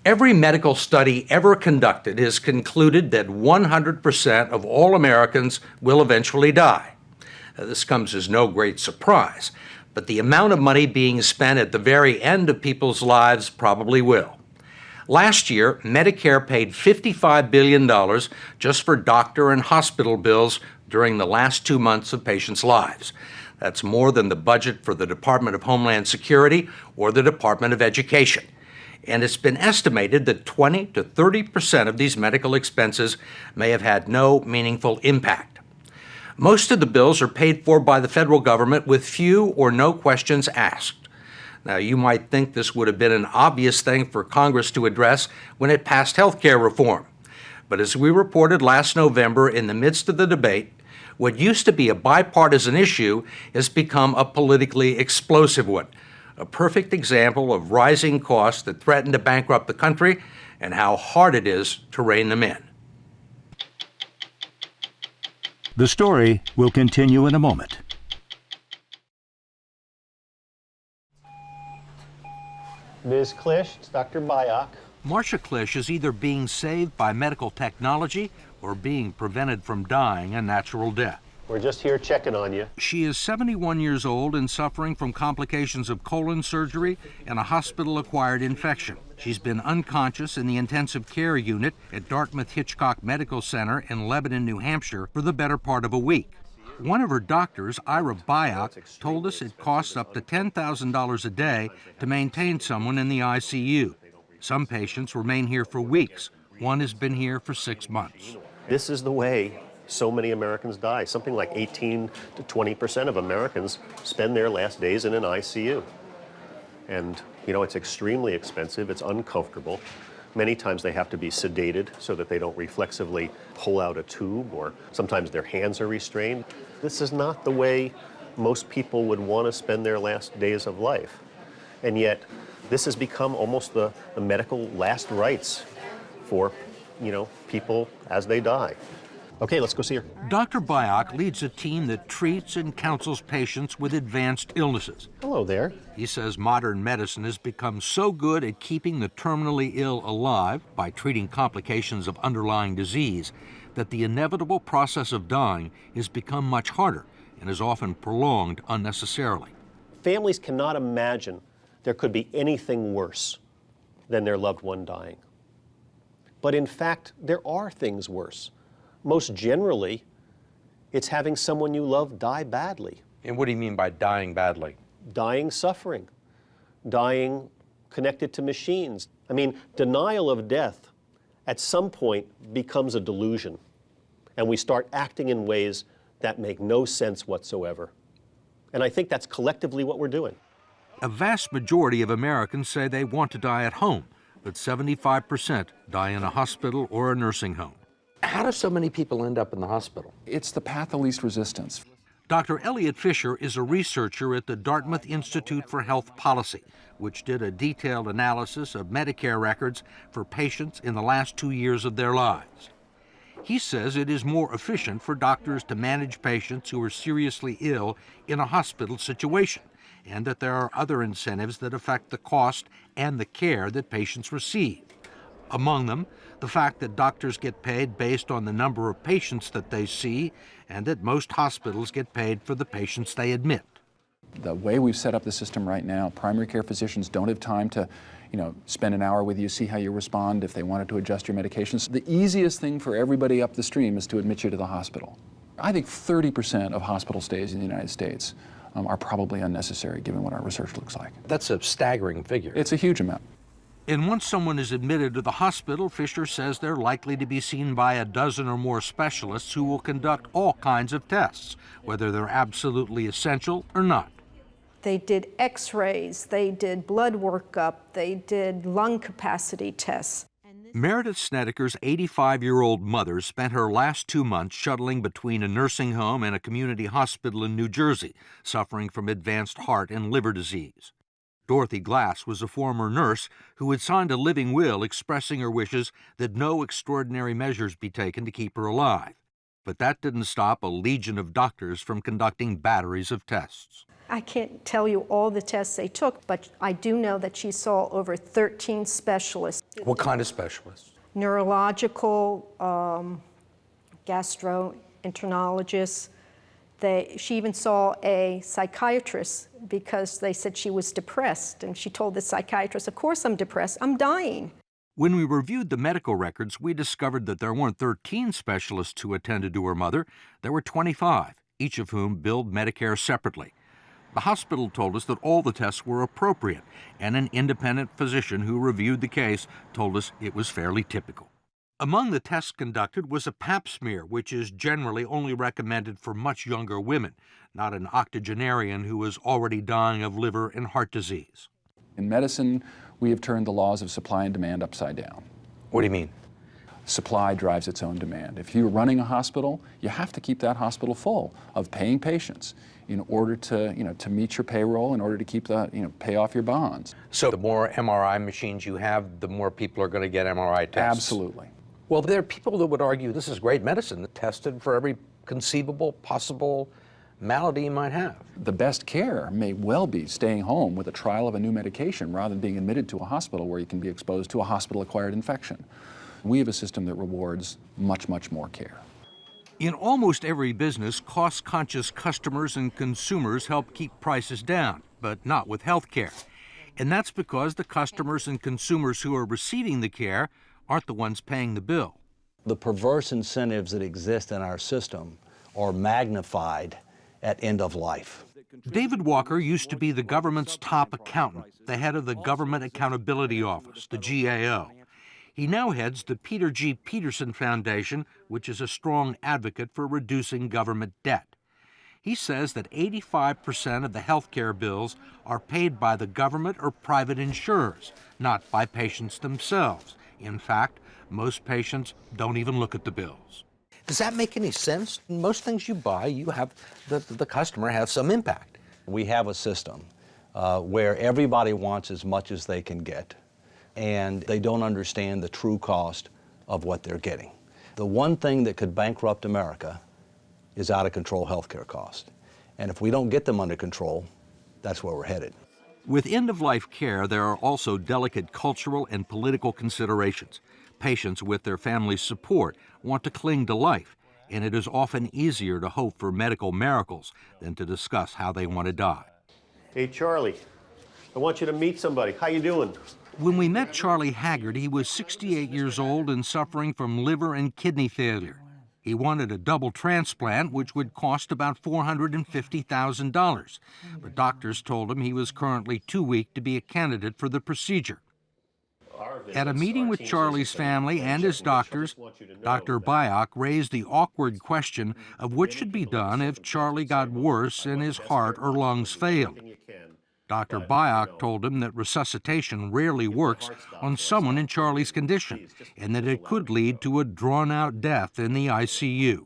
Every medical study ever conducted has concluded that 100% of all Americans will eventually die. This comes as no great surprise, but the amount of money being spent at the very end of people's lives probably will. Last year, Medicare paid $55 billion just for doctor and hospital bills during the last 2 months of patients' lives. That's more than the budget for the Department of Homeland Security or the Department of Education. And it's been estimated that 20 to 30% of these medical expenses may have had no meaningful impact. Most of the bills are paid for by the federal government with few or no questions asked. Now, you might think this would have been an obvious thing for Congress to address when it passed health care reform. But as we reported last November in the midst of the debate, what used to be a bipartisan issue has become a politically explosive one, a perfect example of rising costs that threaten to bankrupt the country and how hard it is to rein them in. The story will continue in a moment. Ms. Klisch, it's Dr. Byock. Marcia Klisch is either being saved by medical technology or being prevented from dying a natural death. We're just here checking on you. She is 71 years old and suffering from complications of colon surgery and a hospital-acquired infection. She's been unconscious in the intensive care unit at Dartmouth-Hitchcock Medical Center in Lebanon, New Hampshire for the better part of a week. One of her doctors, Ira Byock, told us it costs up to $10,000 a day to maintain someone in the ICU. Some patients remain here for weeks. One has been here for 6 months. This is the way so many Americans die. Something like 18 to 20% of Americans spend their last days in an ICU. And, it's extremely expensive, it's uncomfortable. Many times they have to be sedated so that they don't reflexively pull out a tube, or sometimes their hands are restrained. This is not the way most people would want to spend their last days of life. And yet, this has become almost the medical last rites for, people as they die. Okay, let's go see her. Dr. Byock leads a team that treats and counsels patients with advanced illnesses. Hello there. He says modern medicine has become so good at keeping the terminally ill alive by treating complications of underlying disease that the inevitable process of dying has become much harder and is often prolonged unnecessarily. Families cannot imagine there could be anything worse than their loved one dying. But in fact, there are things worse. Most generally, it's having someone you love die badly. And what do you mean by dying badly? Dying suffering, dying connected to machines. Denial of death at some point becomes a delusion, and we start acting in ways that make no sense whatsoever. And I think that's collectively what we're doing. A vast majority of Americans say they want to die at home, but 75% die in a hospital or a nursing home. How do so many people end up in the hospital? It's the path of least resistance. Dr. Elliot Fisher is a researcher at the Dartmouth Institute for Health Policy, which did a detailed analysis of Medicare records for patients in the last 2 years of their lives. He says it is more efficient for doctors to manage patients who are seriously ill in a hospital situation, and that there are other incentives that affect the cost and the care that patients receive. Among them, the fact that doctors get paid based on the number of patients that they see, and that most hospitals get paid for the patients they admit. The way we've set up the system right now, primary care physicians don't have time to, spend an hour with you, see how you respond if they wanted to adjust your medications. The easiest thing for everybody up the stream is to admit you to the hospital. I think 30% of hospital stays in the United States are probably unnecessary given what our research looks like. That's a staggering figure. It's a huge amount. And once someone is admitted to the hospital, Fisher says they're likely to be seen by a dozen or more specialists who will conduct all kinds of tests, whether they're absolutely essential or not. They did x-rays, they did blood workup, they did lung capacity tests. Meredith Snedeker's 85-year-old mother spent her last 2 months shuttling between a nursing home and a community hospital in New Jersey, suffering from advanced heart and liver disease. Dorothy Glass was a former nurse who had signed a living will expressing her wishes that no extraordinary measures be taken to keep her alive. but that didn't stop a legion of doctors from conducting batteries of tests. I can't tell you all the tests they took, but I do know that she saw over 13 specialists. What kind of specialists? Neurological, gastroenterologists. She even saw a psychiatrist because they said she was depressed, and she told the psychiatrist, "Of course I'm depressed, I'm dying." When we reviewed the medical records, we discovered that there weren't 13 specialists who attended to her mother. There were 25, each of whom billed Medicare separately. The hospital told us that all the tests were appropriate, and an independent physician who reviewed the case told us it was fairly typical. Among the tests conducted was a pap smear, which is generally only recommended for much younger women, not an octogenarian who is already dying of liver and heart disease. In medicine, we have turned the laws of supply and demand upside down. What do you mean? Supply drives its own demand. If you're running a hospital, you have to keep that hospital full of paying patients in order to, to meet your payroll, in order to keep the, pay off your bonds. So the more MRI machines you have, the more people are going to get MRI tests? Absolutely. Well, there are people that would argue this is great medicine, tested for every conceivable, possible malady you might have. The best care may well be staying home with a trial of a new medication rather than being admitted to a hospital where you can be exposed to a hospital-acquired infection. We have a system that rewards much, much more care. In almost every business, cost-conscious customers and consumers help keep prices down, but not with health care. And that's because the customers and consumers who are receiving the care aren't the ones paying the bill. The perverse incentives that exist in our system are magnified at end of life. David Walker used to be the government's top accountant, the head of the Government Accountability Office, the GAO. He now heads the Peter G. Peterson Foundation, which is a strong advocate for reducing government debt. He says that 85% of the health care bills are paid by the government or private insurers, not by patients themselves. In fact, most patients don't even look at the bills. Does that make any sense? Most things you buy, you have the customer has some impact. We have a system where everybody wants as much as they can get, and they don't understand the true cost of what they're getting. The one thing that could bankrupt America is out-of-control healthcare costs. And if we don't get them under control, that's where we're headed. With end-of-life care, there are also delicate cultural and political considerations. Patients with their family's support want to cling to life, and it is often easier to hope for medical miracles than to discuss how they want to die. Hey, Charlie, I want you to meet somebody. How you doing? When we met Charlie Haggard, he was 68 years old and suffering from liver and kidney failure. He wanted a double transplant, which would cost about $450,000. But doctors told him he was currently too weak to be a candidate for the procedure. At a meeting with Charlie's family and his doctors, Dr. Byock raised the awkward question of what should be done if Charlie got worse and his heart or lungs failed. Dr. Byock told him that resuscitation rarely works on someone in Charlie's condition, and that it could lead to a drawn-out death in the ICU.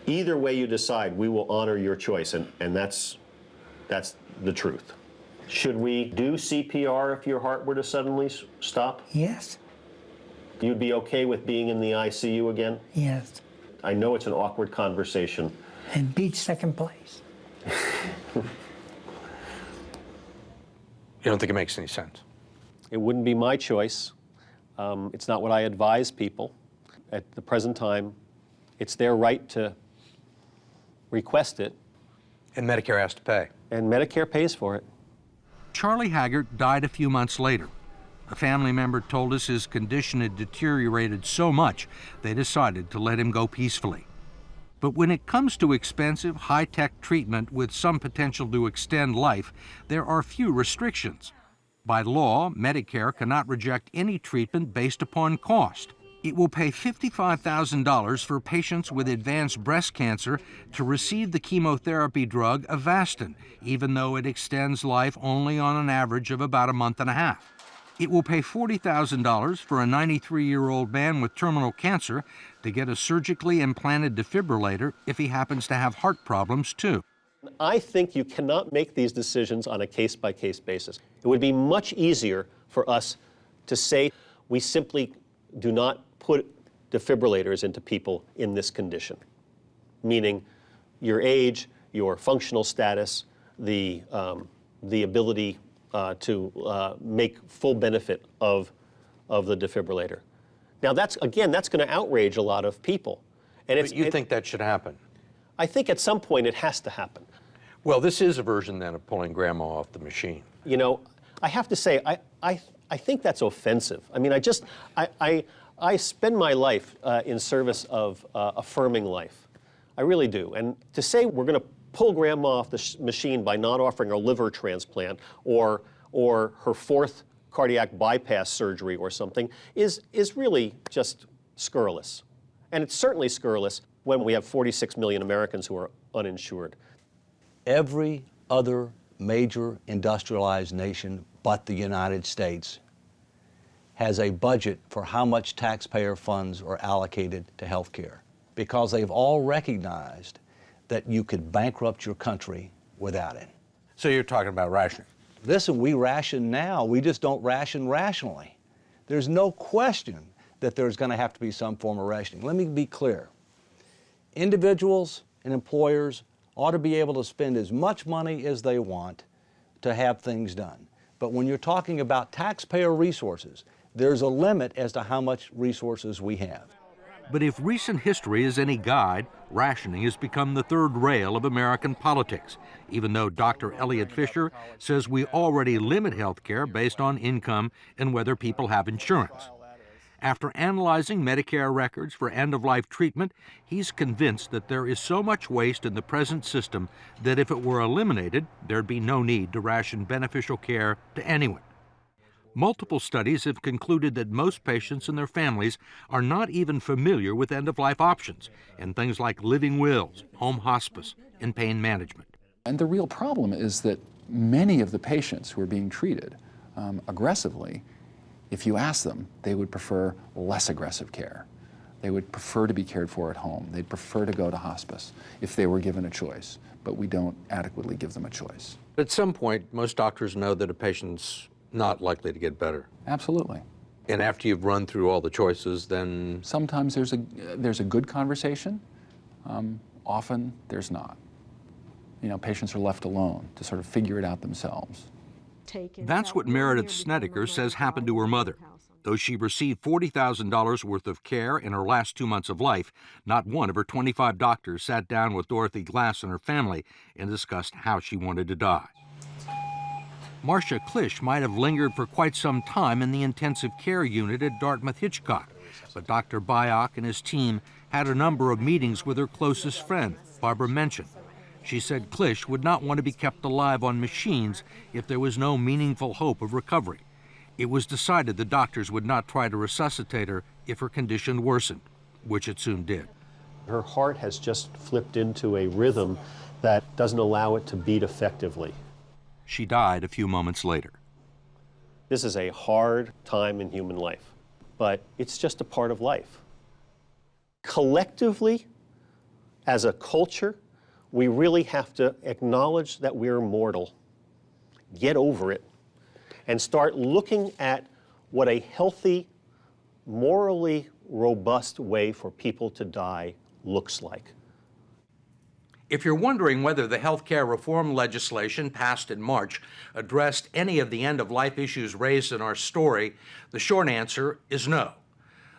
Either way you decide, we will honor your choice, and that's the truth. Should we do CPR if your heart were to suddenly stop? Yes, You'd be okay with being in the ICU again? yes, I know it's an awkward conversation. and beat second place. You don't think it makes any sense? It wouldn't be my choice. It's not what I advise people. At the present time, it's their right to request it, And Medicare has to pay. and Medicare pays for it. Charlie Haggard died a few months later. A family member told us his condition had deteriorated so much they decided to let him go peacefully. But when it comes to expensive, high-tech treatment with some potential to extend life, there are few restrictions. By law, Medicare cannot reject any treatment based upon cost. It will pay $55,000 for patients with advanced breast cancer to receive the chemotherapy drug Avastin, even though it extends life only on an average of about a month and a half. It will pay $40,000 for a 93-year-old man with terminal cancer to get a surgically implanted defibrillator if he happens to have heart problems, too. I think you cannot make these decisions on a case-by-case basis. It would be much easier for us to say we simply do not put defibrillators into people in this condition. meaning your age, your functional status, the ability to make full benefit of the defibrillator. Now that's going to outrage a lot of people. And But you think that should happen? I think at some point it has to happen. Well, this is a version then of pulling grandma off the machine. You know, I have to say, I think that's offensive. I mean, I spend my life in service of affirming life. I really do. And to say we're going to pull grandma off the machine by not offering a liver transplant or her fourth cardiac bypass surgery or something is really just scurrilous. And it's certainly scurrilous when we have 46 million Americans who are uninsured. Every other major industrialized nation but the United States has a budget for how much taxpayer funds are allocated to health care, because they've all recognized that you could bankrupt your country without it. So you're talking about rationing. Listen, we ration now, we just don't ration rationally. There's no question that there's going to have to be some form of rationing. Let me be clear. Individuals and employers ought to be able to spend as much money as they want to have things done. But when you're talking about taxpayer resources, there's a limit as to how much resources we have. But if recent history is any guide, rationing has become the third rail of American politics, even though Dr. Elliot Fisher says we already limit health care based on income and whether people have insurance. After analyzing Medicare records for end-of-life treatment, he's convinced that there is so much waste in the present system that if it were eliminated, there'd be no need to ration beneficial care to anyone. Multiple studies have concluded that most patients and their families are not even familiar with end-of-life options and things like living wills, home hospice, and pain management. And the real problem is that many of the patients who are being treated aggressively, if you ask them, they would prefer less aggressive care. They would prefer to be cared for at home. They'd prefer to go to hospice if they were given a choice, but we don't adequately give them a choice. At some point, most doctors know that a patient's not likely to get better. Absolutely. And after you've run through all the choices, then... Sometimes there's a good conversation. Often there's not. You know, patients are left alone to sort of figure it out themselves. That's what Meredith Snedeker says happened to her mother. Though she received $40,000 worth of care in her last 2 months of life, not one of her 25 doctors sat down with Dorothy Glass and her family and discussed how she wanted to die. Marcia Klisch might have lingered for quite some time in the intensive care unit at Dartmouth-Hitchcock, but Dr. Byock and his team had a number of meetings with her closest friend, Barbara Mention. She said Klisch would not want to be kept alive on machines if there was no meaningful hope of recovery. It was decided the doctors would not try to resuscitate her if her condition worsened, which it soon did. Her heart has just flipped into a rhythm that doesn't allow it to beat effectively. She died a few moments later. This is a hard time in human life, but it's just a part of life. Collectively, as a culture, we really have to acknowledge that we're mortal, get over it, and start looking at what a healthy, morally robust way for people to die looks like. If you're wondering whether the health care reform legislation passed in March addressed any of the end-of-life issues raised in our story, the short answer is no.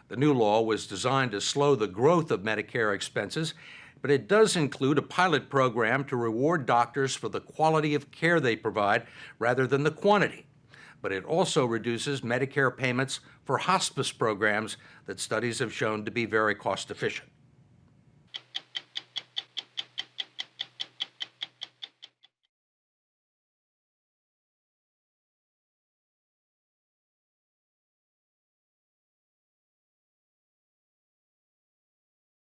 The new law was designed to slow the growth of Medicare expenses, but it does include a pilot program to reward doctors for the quality of care they provide rather than the quantity. But it also reduces Medicare payments for hospice programs that studies have shown to be very cost-efficient.